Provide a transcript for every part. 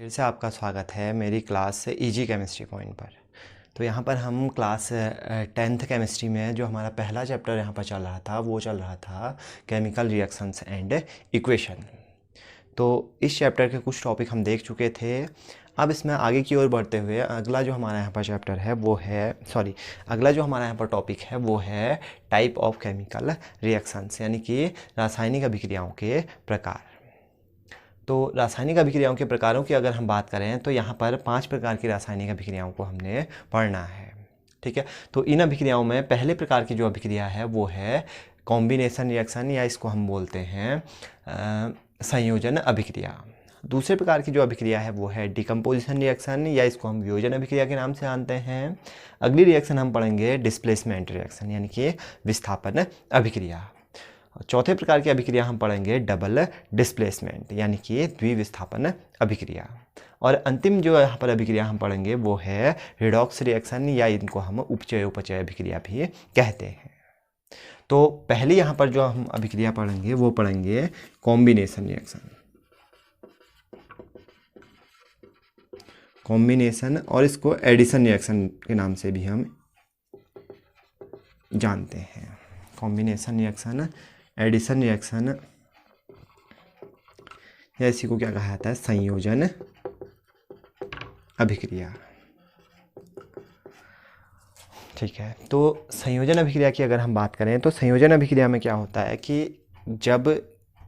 फिर से आपका स्वागत है मेरी क्लास इजी केमिस्ट्री पॉइंट पर। तो यहाँ पर हम क्लास 10th केमिस्ट्री में जो हमारा पहला चैप्टर यहाँ पर चल रहा था वो चल रहा था केमिकल रिएक्शंस एंड इक्वेशन। तो इस चैप्टर के कुछ टॉपिक हम देख चुके थे। अब इसमें आगे की ओर बढ़ते हुए अगला जो हमारा यहाँ पर चैप्टर है वो है अगला जो हमारा यहाँ पर टॉपिक है वो है टाइप ऑफ केमिकल रिएक्शंस, यानी कि रासायनिक अभिक्रियाओं के प्रकार। तो रासायनिक अभिक्रियाओं के प्रकारों की अगर हम बात करें तो यहाँ पर 5 प्रकार की रासायनिक अभिक्रियाओं को हमने पढ़ना है। ठीक है, तो इन अभिक्रियाओं में पहले प्रकार की जो अभिक्रिया है वो है कॉम्बिनेशन रिएक्शन, या इसको हम बोलते हैं संयोजन अभिक्रिया। दूसरे प्रकार की जो अभिक्रिया है वो है डिकम्पोजिशन रिएक्शन, या इसको हम वियोजन अभिक्रिया के नाम से जानते हैं। अगली रिएक्शन हम पढ़ेंगे डिस्प्लेसमेंट रिएक्शन, यानी कि विस्थापन अभिक्रिया। चौथे प्रकार की अभिक्रिया हम पढ़ेंगे डबल डिस्प्लेसमेंट, यानी कि द्विविस्थापन अभिक्रिया। और अंतिम जो यहाँ पर अभिक्रिया हम पढ़ेंगे वो है रिडॉक्स रिएक्शन, या इनको हम उपचय उपचय अभिक्रिया भी कहते हैं। तो पहले यहाँ पर जो हम अभिक्रिया पढ़ेंगे वो पढ़ेंगे कॉम्बिनेशन रिएक्शन, और इसको एडिशन रिएक्शन के नाम से भी हम जानते हैं। कॉम्बिनेशन रिएक्शन, एडिशन रिएक्शन, या इसी को क्या कहा जाता है, संयोजन अभिक्रिया। ठीक है, तो संयोजन अभिक्रिया की अगर हम बात करें तो संयोजन अभिक्रिया में क्या होता है कि जब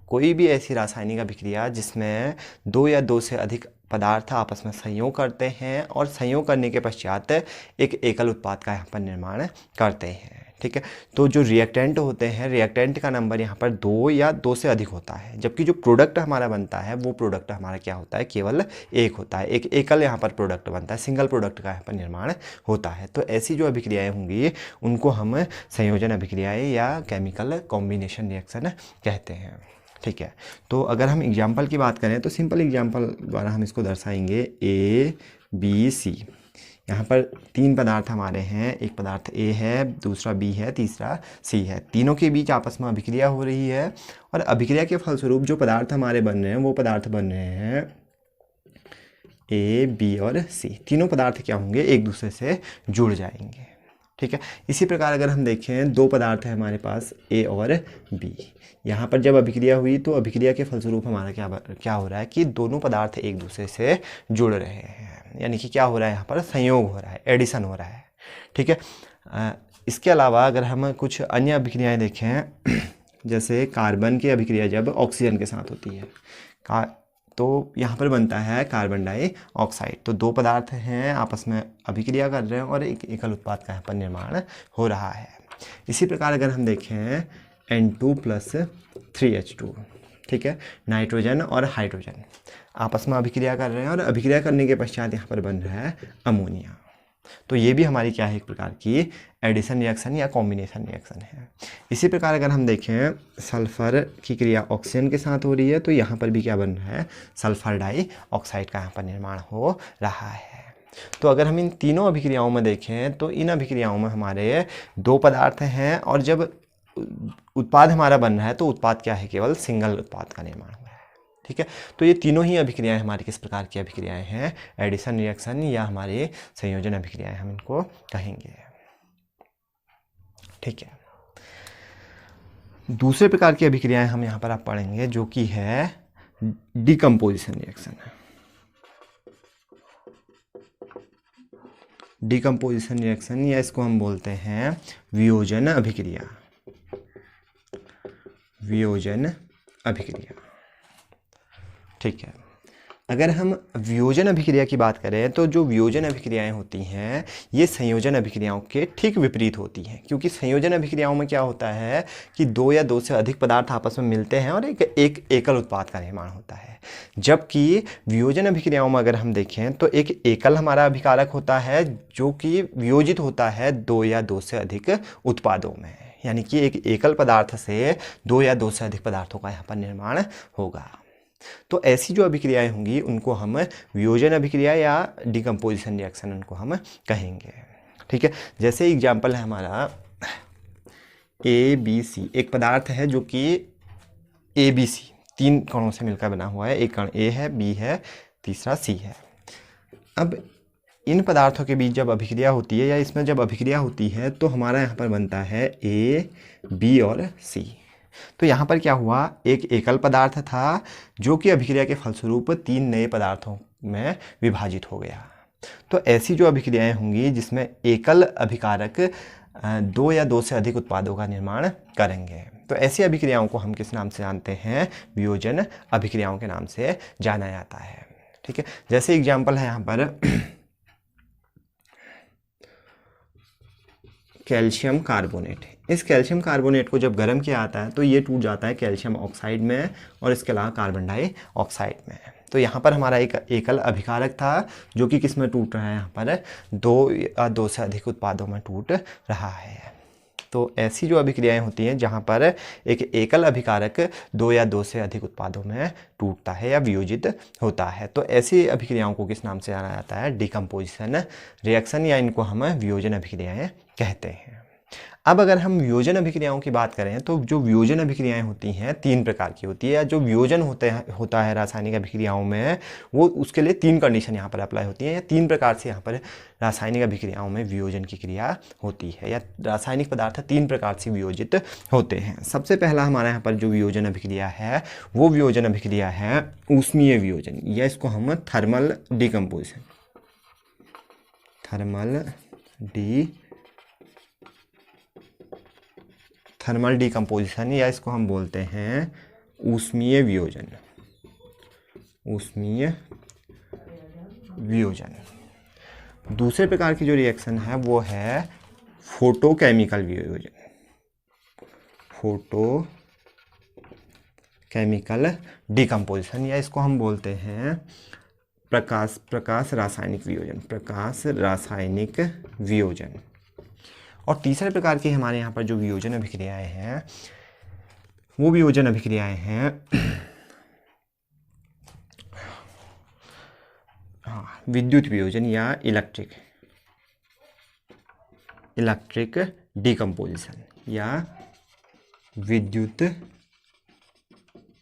कोई भी ऐसी रासायनिक अभिक्रिया जिसमें दो या दो से अधिक पदार्थ आपस में संयोग करते हैं और संयोग करने के पश्चात एक एकल उत्पाद का यहाँ पर निर्माण करते हैं। ठीक है, तो जो रिएक्टेंट होते हैं, रिएक्टेंट का नंबर यहाँ पर 2 या 2 से अधिक होता है, जबकि जो प्रोडक्ट हमारा बनता है वो प्रोडक्ट हमारा क्या होता है, केवल एक होता है। एक एकल यहाँ पर प्रोडक्ट बनता है, सिंगल प्रोडक्ट का यहाँ पर निर्माण होता है। तो ऐसी जो अभिक्रियाएँ होंगी उनको हम संयोजन अभिक्रियाएँ या केमिकल कॉम्बिनेशन रिएक्शन कहते हैं। ठीक है, तो अगर हम एग्जाम्पल की बात करें तो सिंपल एग्जाम्पल द्वारा हम इसको दर्शाएंगे। ए बी सी, यहाँ पर 3 पदार्थ हमारे हैं, एक पदार्थ ए है, दूसरा बी है, तीसरा सी है। तीनों के बीच आपस में अभिक्रिया हो रही है और अभिक्रिया के फलस्वरूप जो पदार्थ हमारे बन रहे हैं वो पदार्थ बन रहे हैं ए बी और सी। तीनों पदार्थ क्या होंगे, एक दूसरे से जुड़ जाएंगे। ठीक है, इसी प्रकार अगर हम देखें 2 पदार्थ है हमारे पास ए और बी, यहाँ पर जब अभिक्रिया हुई तो अभिक्रिया के फलस्वरूप हमारा क्या हो रहा है कि दोनों पदार्थ एक दूसरे से जुड़ रहे हैं, यानी कि क्या हो रहा है, यहाँ पर संयोग हो रहा है, एडिशन हो रहा है। ठीक है, इसके अलावा अगर हम कुछ अन्य अभिक्रियाएं देखें जैसे कार्बन की अभिक्रिया जब ऑक्सीजन के साथ होती है तो यहाँ पर बनता है कार्बन डाइऑक्साइड। तो 2 पदार्थ हैं आपस में अभिक्रिया कर रहे हैं और एक एकल उत्पाद का यहाँ पर निर्माण हो रहा है। इसी प्रकार अगर हम देखें N2+3H2, ठीक है, नाइट्रोजन और हाइड्रोजन आपस में अभिक्रिया कर रहे हैं और अभिक्रिया करने के पश्चात यहाँ पर बन रहा है अमोनिया। तो ये भी हमारी क्या है, एक प्रकार की एडिशन रिएक्शन या कॉम्बिनेशन रिएक्शन है। इसी प्रकार अगर हम देखें सल्फर की क्रिया ऑक्सीजन के साथ हो रही है तो यहाँ पर भी क्या बन रहा है, सल्फर डाइऑक्साइड का यहाँ पर निर्माण हो रहा है। तो अगर हम इन तीनों अभिक्रियाओं में देखें तो इन अभिक्रियाओं में हमारे 2 पदार्थ हैं और जब उत्पाद हमारा बन रहा है तो उत्पाद क्या है, केवल सिंगल उत्पाद का निर्माण हो रहा है। ठीक है, तो ये तीनों ही अभिक्रियाएं हमारी किस प्रकार की अभिक्रियाएं हैं, एडिशन रिएक्शन या हमारे संयोजन अभिक्रियाएं हम इनको कहेंगे। ठीक है, दूसरे प्रकार की अभिक्रियाएं हम यहाँ पर आप पढ़ेंगे जो कि है डिकम्पोजिशन रिएक्शन। डिकम्पोजिशन रिएक्शन या इसको हम बोलते हैं वियोजन अभिक्रिया, वियोजन अभिक्रिया। ठीक है, अगर हम वियोजन अभिक्रिया की बात करें तो जो वियोजन अभिक्रियाएं होती हैं ये संयोजन अभिक्रियाओं के ठीक विपरीत होती हैं, क्योंकि संयोजन अभिक्रियाओं में क्या होता है कि 2 या 2 से अधिक पदार्थ आपस में मिलते हैं और एक एकल उत्पाद का निर्माण होता है। जबकि वियोजन अभिक्रियाओं में अगर हम देखें तो एक एकल हमारा अभिकारक होता है जो कि वियोजित होता है 2 या 2 से अधिक उत्पादों में, यानी कि एक एकल पदार्थ से 2 या 2 से अधिक पदार्थों का यहाँ पर निर्माण होगा। तो ऐसी जो अभिक्रियाएं होंगी उनको हम वियोजन अभिक्रिया या डिकम्पोजिशन रिएक्शन उनको हम कहेंगे। ठीक है, जैसे एग्जाम्पल है हमारा ABC, एक पदार्थ है जो कि ABC 3 कणों से मिलकर बना हुआ है। एक कण A है, B है तीसरा सी है। अब इन पदार्थों के बीच जब अभिक्रिया होती है या इसमें जब अभिक्रिया होती है तो हमारा यहाँ पर बनता है ए, बी और सी। तो यहाँ पर क्या हुआ, एक एकल पदार्थ था जो कि अभिक्रिया के फलस्वरूप 3 नए पदार्थों में विभाजित हो गया। तो ऐसी जो अभिक्रियाएं होंगी जिसमें एकल अभिकारक 2 या 2 से अधिक उत्पादों का निर्माण करेंगे, तो ऐसी अभिक्रियाओं को हम किस नाम से जानते हैं, वियोजन अभिक्रियाओं के नाम से जाना जाता है। ठीक है, जैसे एग्जाम्पल है यहाँ पर कैल्शियम कार्बोनेट। इस कैल्शियम कार्बोनेट को जब गर्म किया जाता है तो ये टूट जाता है कैल्शियम ऑक्साइड में और इसके अलावा कार्बन डाइऑक्साइड में। तो यहाँ पर हमारा एक एकल अभिकारक था जो कि किस में टूट रहा है, यहाँ पर 2 या 2 से अधिक उत्पादों में टूट रहा है। तो ऐसी जो अभिक्रियाएं होती हैं जहाँ पर एक एकल अभिकारक 2 या 2 से अधिक उत्पादों में टूटता है या वियोजित होता है, तो ऐसी अभिक्रियाओं को किस नाम से जाना जाता है, डिकम्पोजिशन रिएक्शन, या इनको हम वियोजन अभिक्रियाएं कहते हैं। अब अगर हम वियोजन अभिक्रियाओं की बात करें तो जो वियोजन अभिक्रियाएं होती हैं 3 प्रकार की होती है, या जो वियोजन होता है रासायनिक अभिक्रियाओं में, वो उसके लिए 3 कंडीशन यहाँ पर अप्लाई होती हैं, या 3 प्रकार से यहाँ पर रासायनिक अभिक्रियाओं में वियोजन की क्रिया होती है, या रासायनिक पदार्थ 3 प्रकार से वियोजित होते हैं। सबसे पहला हमारा यहाँ पर जो वियोजन अभिक्रिया है वो वियोजन अभिक्रिया है ऊष्मीय वियोजन, या इसको हम थर्मल डिकम्पोजिशन, थर्मल डिकम्पोजिशन, या इसको हम बोलते हैं ऊष्मीय वियोजन, ऊष्मीय वियोजन। दूसरे प्रकार की जो रिएक्शन है वो है फोटोकेमिकल वियोजन, फोटोकेमिकल डिकम्पोजिशन, या इसको हम बोलते हैं प्रकाश रासायनिक वियोजन। और तीसरे प्रकार की हमारे यहाँ पर जो वियोजन अभिक्रियाएं हैं वो वियोजन अभिक्रियाएं हैं विद्युत वियोजन या इलेक्ट्रिक डिकम्पोजिशन या विद्युत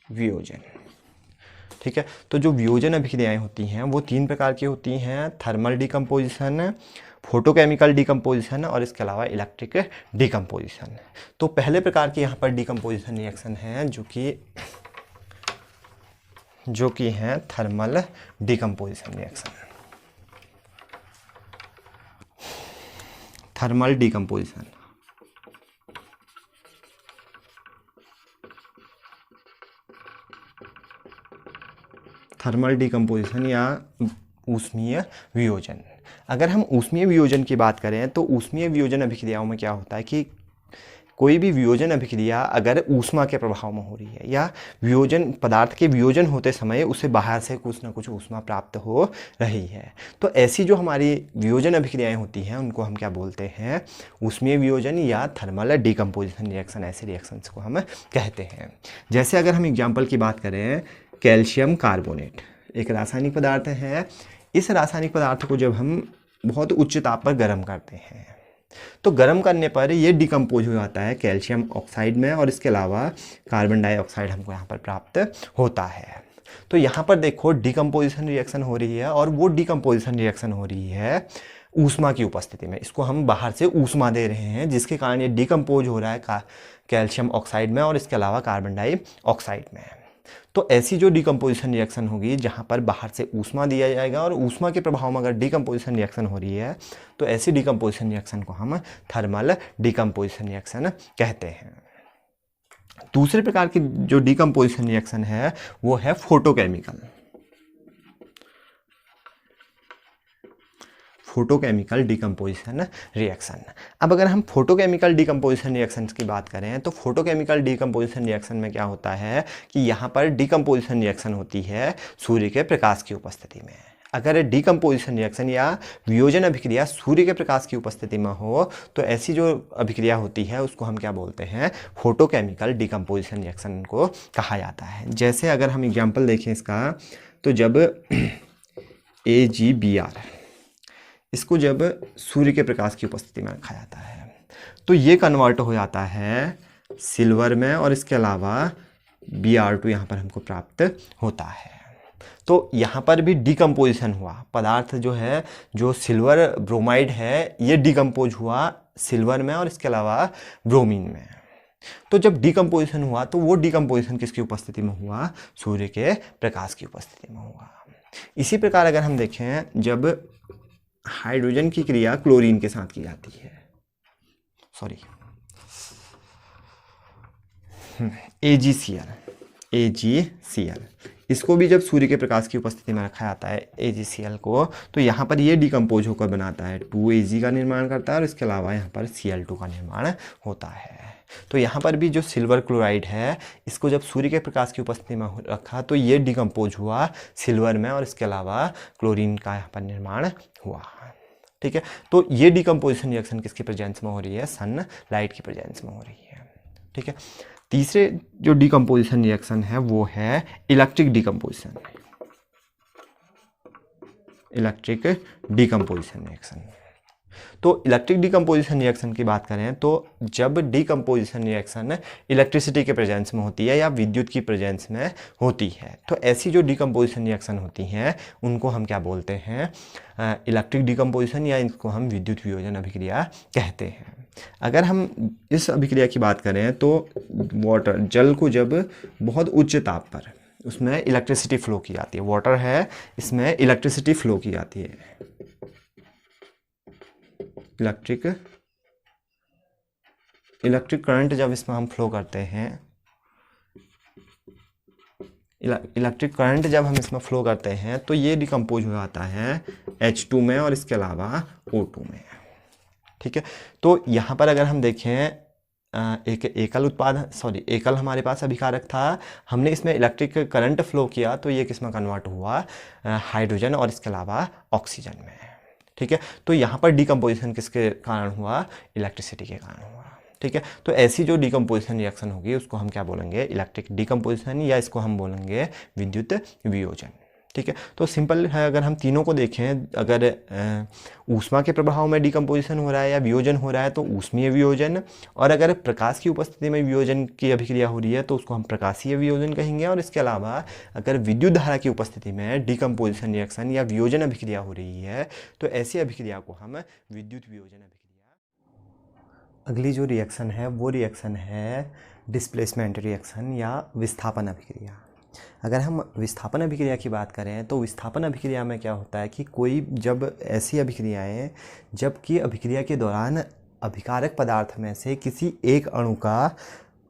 वियोजन। ठीक है, तो जो वियोजन अभिक्रियाएं होती हैं वो 3 प्रकार की होती हैं, थर्मल डिकम्पोजिशन, फोटोकेमिकल डिकम्पोजिशन और इसके अलावा इलेक्ट्रिक डिकम्पोजिशन। तो पहले प्रकार की यहाँ पर डिकम्पोजिशन रिएक्शन है जो कि है thermal decomposition reaction. Thermal decomposition या ऊष्मीय वियोजन। अगर हम ऊष्मीय वियोजन की बात करें तो ऊष्मीय वियोजन अभिक्रियाओं में क्या होता है कि कोई भी वियोजन अभिक्रिया अगर ऊष्मा के प्रभाव में हो रही है या वियोजन पदार्थ के वियोजन होते समय उसे बाहर से कुछ ना कुछ ऊष्मा प्राप्त हो रही है, तो ऐसी जो हमारी वियोजन अभिक्रियाएं होती हैं उनको हम क्या बोलते हैं, ऊष्मीय वियोजन या थर्मल डिकम्पोजिशन रिएक्शन। ऐसे रिएक्शंस को हम कहते हैं। जैसे अगर हम एग्जाम्पल की बात करें, कैल्शियम कार्बोनेट एक रासायनिक पदार्थ है। इस रासायनिक पदार्थ को जब हम बहुत उच्च ताप पर गर्म करते हैं तो गर्म करने पर ये डिकम्पोज हो जाता है कैल्शियम ऑक्साइड में और इसके अलावा कार्बन डाइऑक्साइड हमको यहाँ पर प्राप्त होता है। तो यहाँ पर देखो डिकम्पोजिशन रिएक्शन हो रही है और वो डिकम्पोजिशन रिएक्शन हो रही है ऊष्मा की उपस्थिति में। इसको हम बाहर से ऊष्मा दे रहे हैं जिसके कारण ये डिकम्पोज हो रहा है कैल्शियम ऑक्साइड में और इसके अलावा कार्बन डाइऑक्साइड में। तो ऐसी जो डिकम्पोजिशन रिएक्शन होगी जहाँ पर बाहर से ऊष्मा दिया जाएगा और ऊष्मा के प्रभाव में अगर डिकम्पोजिशन रिएक्शन हो रही है तो ऐसी डिकम्पोजिशन रिएक्शन को हम थर्मल डिकम्पोजिशन रिएक्शन कहते हैं। दूसरे प्रकार की जो डिकम्पोजिशन रिएक्शन है वो है फोटोकेमिकल डिकम्पोजिशन रिएक्शन। अब अगर हम फोटोकेमिकल डिकम्पोजिशन रिएक्शंस की बात करें तो फोटोकेमिकल डिकम्पोजिशन रिएक्शन में क्या होता है कि यहाँ पर डिकम्पोजिशन रिएक्शन होती है सूर्य के प्रकाश की उपस्थिति में। अगर डिकम्पोजिशन रिएक्शन या वियोजन अभिक्रिया सूर्य के प्रकाश की उपस्थिति में हो तो ऐसी जो अभिक्रिया होती है उसको हम क्या बोलते हैं, फोटोकेमिकल डिकम्पोजिशन रिएक्शन को कहा जाता है। जैसे अगर हम एग्जाम्पल देखें इसका, तो जब AgBr इसको जब सूर्य के प्रकाश की उपस्थिति में रखा जाता है तो ये कन्वर्ट हो जाता है सिल्वर में और इसके अलावा Br2 यहाँ पर हमको प्राप्त होता है। तो यहाँ पर भी डिकम्पोजिशन हुआ, पदार्थ जो है, जो सिल्वर ब्रोमाइड है, ये डिकम्पोज हुआ सिल्वर में और इसके अलावा ब्रोमीन में। तो जब डिकम्पोजिशन हुआ तो वो डिकम्पोजिशन किसकी उपस्थिति में हुआ? सूर्य के प्रकाश की उपस्थिति में हुआ। इसी प्रकार अगर हम देखें, जब हाइड्रोजन की क्रिया क्लोरीन के साथ की जाती है, AgCl, इसको भी जब सूर्य के प्रकाश की उपस्थिति में रखा जाता है AgCl को, तो यहाँ पर ये डिकम्पोज होकर बनाता है 2Ag का निर्माण करता है और इसके अलावा यहाँ पर Cl2 का निर्माण होता है। तो यहाँ पर भी जो सिल्वर क्लोराइड है, इसको जब सूर्य के प्रकाश की उपस्थिति में रखा तो ये डिकम्पोज हुआ सिल्वर में और इसके अलावा क्लोरीन का यहाँ पर निर्माण हुआ। ठीक है, तो ये डिकम्पोजिशन रिएक्शन किसकी प्रेजेंस में हो रही है? सनलाइट की प्रेजेंस में हो रही है। ठीक है, तीसरे जो डिकम्पोजिशन रिएक्शन है वो है इलेक्ट्रिक डिकम्पोजिशन। तो इलेक्ट्रिक डिकम्पोजिशन रिएक्शन की बात करें तो जब डिकम्पोजिशन रिएक्शन इलेक्ट्रिसिटी के प्रेजेंस में होती है या विद्युत की प्रेजेंस में होती है, तो ऐसी जो डिकम्पोजिशन रिएक्शन होती हैं उनको हम क्या बोलते हैं? इलेक्ट्रिक डिकम्पोजिशन, या इनको हम विद्युत वियोजन अभिक्रिया कहते हैं। अगर हम इस अभिक्रिया की बात करें तो वाटर, जल को जब बहुत उच्च ताप पर उसमें इलेक्ट्रिसिटी फ्लो की जाती है, वाटर है इसमें इलेक्ट्रिसिटी फ्लो की जाती है, इलेक्ट्रिक करंट जब इसमें हम फ्लो करते हैं, इलेक्ट्रिक करंट जब हम इसमें फ्लो करते हैं तो ये डिकम्पोज हो जाता है H2 में और इसके अलावा O2 में। ठीक है, तो यहाँ पर अगर हम देखें, एकल हमारे पास अभिकारक था, हमने इसमें इलेक्ट्रिक करंट फ्लो किया तो ये किस में कन्वर्ट हुआ? हाइड्रोजन और इसके अलावा ऑक्सीजन में। ठीक है, तो यहाँ पर डिकम्पोजिशन किसके कारण हुआ? इलेक्ट्रिसिटी के कारण हुआ। ठीक है, तो ऐसी जो डिकम्पोजिशन रिएक्शन होगी उसको हम क्या बोलेंगे? इलेक्ट्रिक डिकम्पोजिशन, या इसको हम बोलेंगे विद्युत वियोजन। ठीक है, तो सिंपल है, अगर हम तीनों को देखें, अगर ऊष्मा के प्रभाव में डिकम्पोजिशन हो रहा है या वियोजन हो रहा है तो ऊष्मीय वियोजन, और अगर प्रकाश की उपस्थिति में वियोजन की अभिक्रिया हो रही है तो उसको हम प्रकाशीय वियोजन कहेंगे। और इसके अलावा अगर विद्युत धारा की उपस्थिति में डिकम्पोजिशन रिएक्शन या वियोजन अभिक्रिया हो रही है तो ऐसी अभिक्रिया को हम विद्युत वियोजन अभिक्रिया। अगली जो रिएक्शन है वो रिएक्शन है डिस्प्लेसमेंट रिएक्शन या विस्थापन अभिक्रिया। अगर हम विस्थापन अभिक्रिया की बात करें तो विस्थापन अभिक्रिया में क्या होता है कि कोई जब ऐसी अभिक्रियाएं, जबकि अभिक्रिया के दौरान अभिकारक पदार्थ में से किसी एक अणु का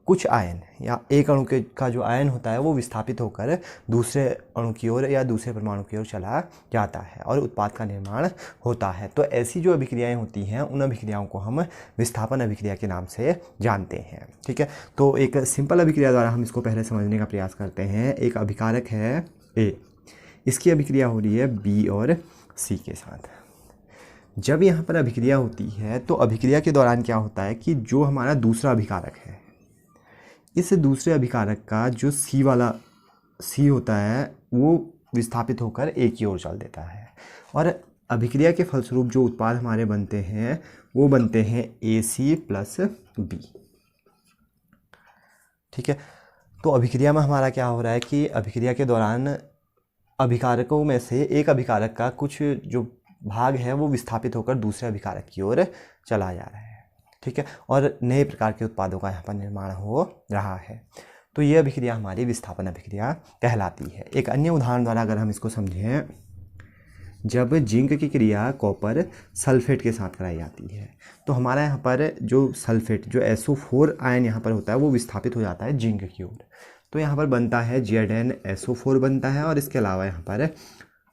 कुछ आयन या एक अणु के का जो आयन होता है वो विस्थापित होकर दूसरे अणु की ओर या दूसरे परमाणु की ओर चला जाता है और उत्पाद का निर्माण होता है। तो ऐसी जो अभिक्रियाएं होती हैं उन अभिक्रियाओं को हम विस्थापन अभिक्रिया के नाम से जानते हैं। ठीक है, तो एक सिंपल अभिक्रिया द्वारा हम इसको पहले समझने का प्रयास करते हैं। एक अभिकारक है A, इसकी अभिक्रिया हो रही है B और C के साथ। जब यहाँ पर अभिक्रिया होती है तो अभिक्रिया के दौरान क्या होता है कि जो हमारा दूसरा अभिकारक है, इस दूसरे अभिकारक का जो C होता है वो विस्थापित होकर A की ओर चल देता है और अभिक्रिया के फलस्वरूप जो उत्पाद हमारे बनते हैं वो बनते हैं AC प्लस B। ठीक है, तो अभिक्रिया में हमारा क्या हो रहा है कि अभिक्रिया के दौरान अभिकारकों में से एक अभिकारक का कुछ जो भाग है वो विस्थापित होकर दूसरे अभिकारक की ओर चला जा रहा है। ठीक है, और नए प्रकार के उत्पादों का यहाँ पर निर्माण हो रहा है। तो ये अभिक्रिया हमारी विस्थापन अभिक्रिया कहलाती है। एक अन्य उदाहरण द्वारा अगर हम इसको समझें, जब जिंक की क्रिया कॉपर सल्फेट के साथ कराई जाती है तो हमारा यहाँ पर जो सल्फेट, जो SO4 आयन यहाँ पर होता है वो विस्थापित हो जाता है जिंक की ओर। तो यहाँ पर बनता है ZnSO4 बनता है और इसके अलावा यहाँ पर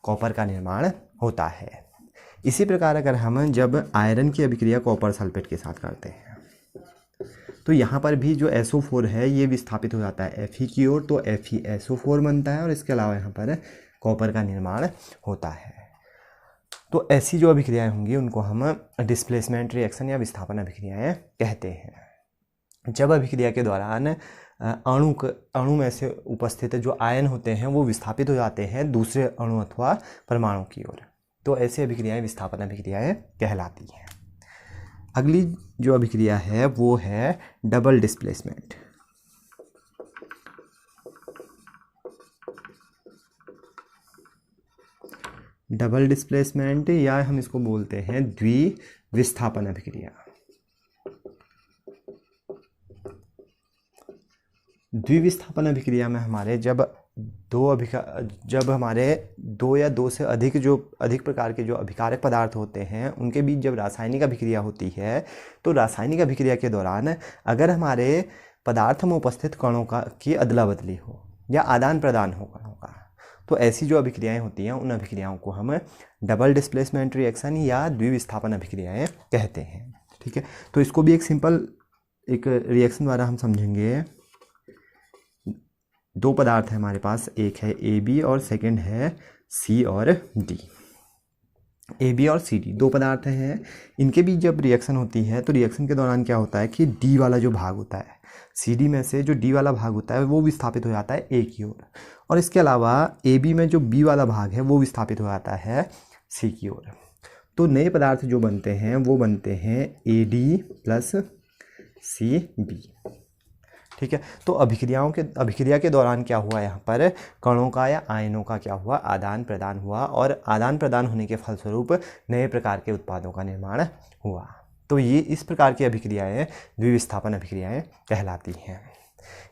कॉपर का निर्माण होता है। इसी प्रकार अगर हम जब आयरन की अभिक्रिया कॉपर सल्फेट के साथ करते हैं तो यहाँ पर भी जो SO4 है ये विस्थापित हो जाता है Fe की ओर, तो FeSO4 बनता है और इसके अलावा यहाँ पर कॉपर का निर्माण होता है। तो ऐसी जो अभिक्रियाएं होंगी उनको हम डिस्प्लेसमेंट रिएक्शन या विस्थापन अभिक्रियाएं कहते हैं। जब अभिक्रिया के दौरान अणु में से उपस्थित जो आयन होते हैं वो विस्थापित हो जाते हैं दूसरे अणु अथवा परमाणु की ओर, तो ऐसी अभिक्रियाएं विस्थापन अभिक्रियाएं कहलाती हैं। अगली जो अभिक्रिया है वो है डबल डिस्प्लेसमेंट। डबल डिस्प्लेसमेंट या हम इसको बोलते हैं द्विविस्थापन अभिक्रिया। द्विविस्थापन अभिक्रिया में हमारे जब हमारे दो या दो से अधिक प्रकार के जो अभिकारक पदार्थ होते हैं उनके बीच जब रासायनिक अभिक्रिया होती है, तो रासायनिक अभिक्रिया के दौरान अगर हमारे पदार्थ में उपस्थित कणों की अदला बदली हो या आदान प्रदान हो कणों का, तो ऐसी जो अभिक्रियाएं होती हैं उन अभिक्रियाओं को हम डबल डिस्प्लेसमेंट रिएक्शन या द्विविस्थापन अभिक्रियाएं कहते हैं। ठीक है, तो इसको भी एक सिंपल एक रिएक्शन द्वारा हम समझेंगे। दो पदार्थ है हमारे पास, एक है AB और सेकंड है C और D। AB और CD दो पदार्थ हैं, इनके बीच जब रिएक्शन होती है तो रिएक्शन के दौरान क्या होता है कि D वाला जो भाग होता है, CD में से जो D वाला भाग होता है वो विस्थापित हो जाता है A की ओर, और इसके अलावा AB में जो B वाला भाग है वो विस्थापित हो जाता है C की ओर। तो नए पदार्थ जो बनते हैं वो बनते हैं AD प्लस CB। ठीक है, तो अभिक्रिया के दौरान क्या हुआ, यहाँ पर कणों का या आयनों का क्या हुआ, आदान प्रदान हुआ, और आदान प्रदान होने के फलस्वरूप नए प्रकार के उत्पादों का निर्माण हुआ। तो ये इस प्रकार की अभिक्रियाएं द्विविस्थापन अभिक्रियाएं कहलाती हैं।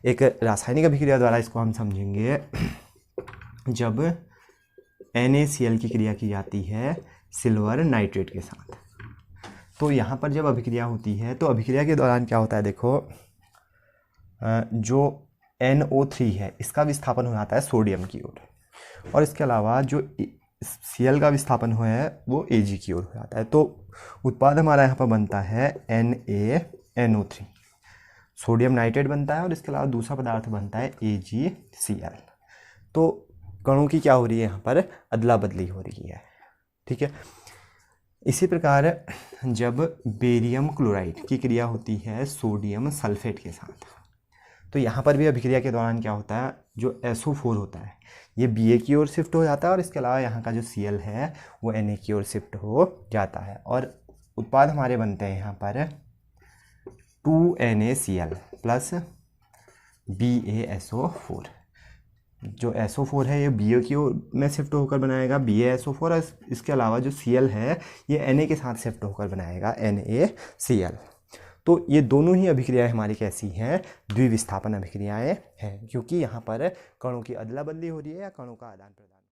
एक रासायनिक अभिक्रिया द्वारा इसको हम समझेंगे। जब NaCl की क्रिया की जाती है सिल्वर नाइट्रेट के साथ, तो यहाँ पर जब अभिक्रिया होती है तो अभिक्रिया के दौरान क्या होता है, देखो जो NO3 है इसका विस्थापन हो जाता है सोडियम की ओर, और इसके अलावा जो Cl का विस्थापन हुआ है वो Ag की ओर हो जाता है। तो उत्पाद हमारा यहाँ पर बनता है NaNO3, सोडियम नाइट्रेट बनता है, और इसके अलावा दूसरा पदार्थ बनता है AgCl। तो कणों की क्या हो रही है, यहाँ पर अदला बदली हो रही है। ठीक है, इसी प्रकार जब बेरियम क्लोराइड की क्रिया होती है सोडियम सल्फेट के साथ, तो यहाँ पर भी अभिक्रिया के दौरान क्या होता है, जो SO4 होता है ये Ba की ओर शिफ्ट हो जाता है, और इसके अलावा यहाँ का जो Cl है वो Na की ओर शिफ्ट हो जाता है, और उत्पाद हमारे बनते हैं यहाँ पर 2NaCl प्लस BaSO4। जो SO4 है ये Ba की ओर में शिफ्ट होकर बनाएगा BaSO4, और इसके अलावा जो Cl है ये Na के साथ शिफ्ट होकर बनाएगा NaCl। तो ये दोनों ही अभिक्रियाएं हमारी कैसी हैं, द्विविस्थापन अभिक्रियाएं हैं, क्योंकि यहाँ पर कणों की अदला बदली हो रही है या कणों का आदान प्रदान।